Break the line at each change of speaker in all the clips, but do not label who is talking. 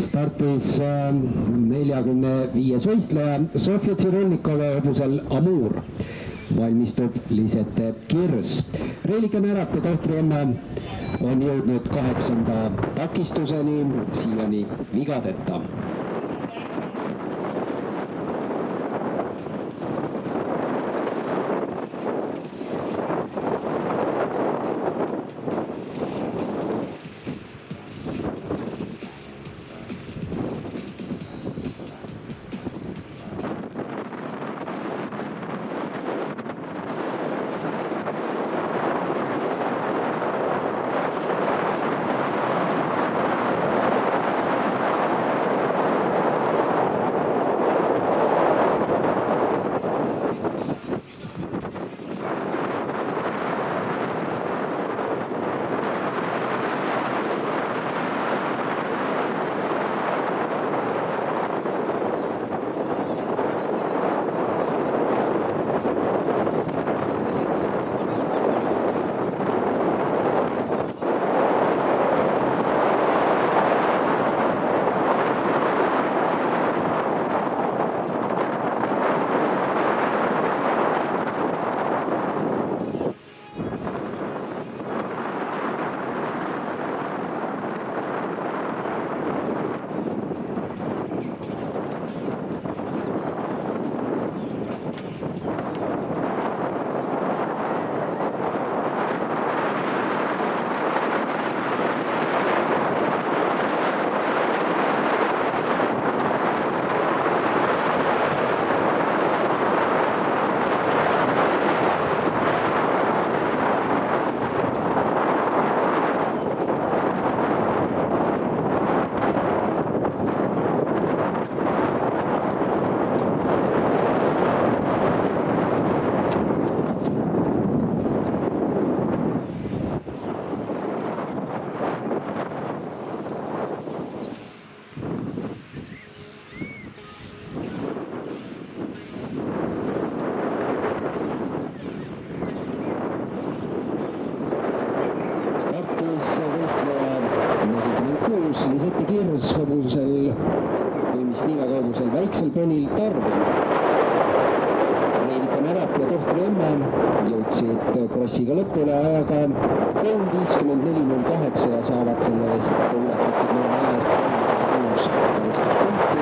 startis 45 võistleja Sofia Tsirulnikova hobusel Amur. Valmistub Lisette Kirs. Reelike Närap ja tohtri emme on jõudnud 8. takistuseni, siiani vigadeta. Lisette Kirs hobusel või mis liigakaugusel väiksel ponil Tarvil. Reelike Närap ja tohtri emme jõudsid krossiga lõpule ajaga 3:54.08 ja saavad selle eest ületatud noore aja eest 36 punkti.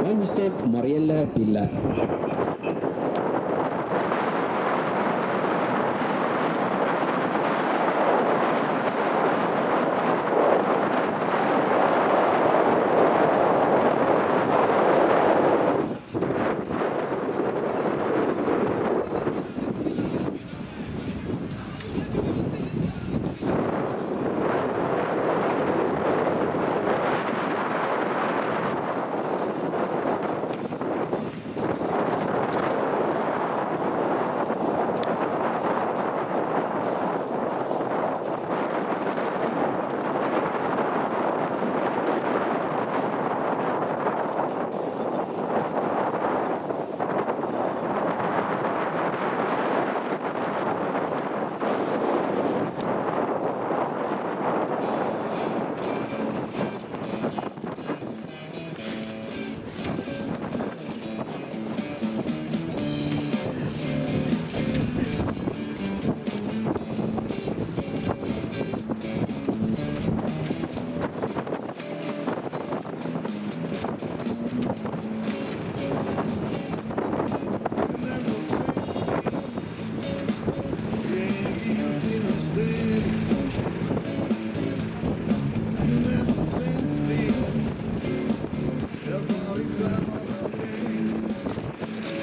Valmistub Marielle Pille.